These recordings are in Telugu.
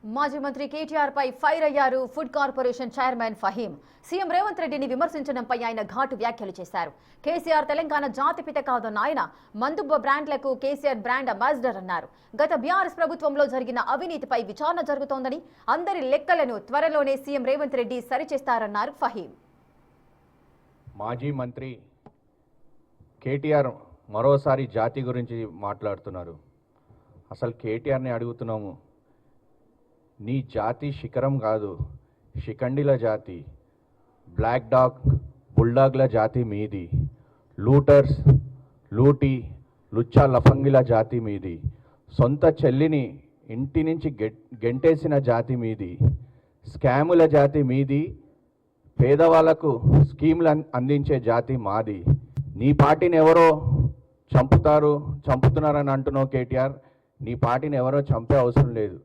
మాజీ మంత్రి కేటీఆర్ పై ఫైర్ అయ్యారు food corporation chairman Faheem. CM Revanth రెడ్డిని విమర్శించడంపై ఆయన ఘాటు వ్యాఖ్యలు చేశారు. కేసీఆర్ తెలంగాణ జాతిపిత కాదన్న ఆయన మందు బ్రాండ్లకు కేసీఆర్ బ్రాండ్ అంబాసిడర్ అన్నారు. గత బీఆర్ఎస్ ప్రభుత్వంలో జరిగిన అవినీతిపై విచారణ జరుగుతోందని, అందరి లెక్కలను త్వరలోనే సీఎం రేవంత్ రెడ్డి సరిచేస్తారన్నారు ఫహీం. మాజీ మంత్రి కేటీఆర్ మరోసారి జాతి గురించి మాట్లాడుతున్నారు. అసలు కేటీఆర్ని అడుగుతున్నాము, నీ జాతి శిఖరం కాదు, శిఖండిల జాతి, బ్లాక్ డాగ్ బుల్డాగ్ల జాతి మీది, లూటర్స్ లూటీ లుచ్చా లఫంగిల జాతి మీది, సొంత చెల్లిని ఇంటి నుంచి గెంటేసిన జాతి మీది, స్కాముల జాతి మీది, పేదవాళ్లకు స్కీములు అందించే జాతి మాది. నీ పార్టీని ఎవరో చంపుతున్నారని అంటున్నావు కేటీఆర్. నీ పార్టీని ఎవరో చంపే అవసరం లేదు.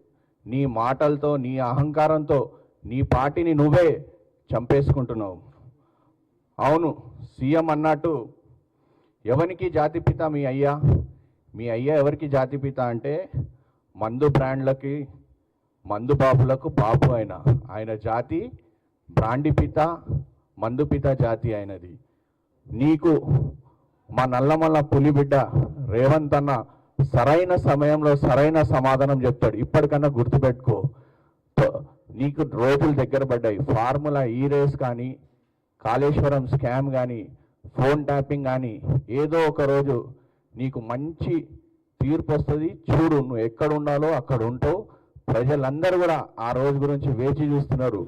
నీ మాటలతో, నీ అహంకారంతో నీ పార్టీని నువ్వే చంపేసుకుంటున్నావు. అవును, సీఎం అన్నట్టు ఎవరికి జాతిపిత మీ అయ్యా? మీ అయ్యా ఎవరికి జాతిపిత అంటే మందు బ్రాండ్లకి, మందు బాబులకు బాబు. ఆయన జాతి బ్రాండి పిత, మందు పిత జాతి అయినది. నీకు మా నల్లమల్ల పులిబిడ్డ రేవంత్ అన్న సరైన సమయంలో సరైన సమాధానం చెప్తాడు. ఇప్పటికన్నా గుర్తుపెట్టుకో, నీకు రోజులు దగ్గర పడ్డాయి. ఫార్ములా ఈ రేస్ కానీ, కాళేశ్వరం స్కామ్ కానీ, ఫోన్ ట్యాపింగ్ కానీ, ఏదో ఒక రోజు నీకు మంచి తీర్పు వస్తుంది. చూడు, నువ్వు ఎక్కడ ఉండాలో అక్కడ ఉంటావు. ప్రజలందరూ కూడా ఆ రోజు గురించి వేచి చూస్తున్నారు.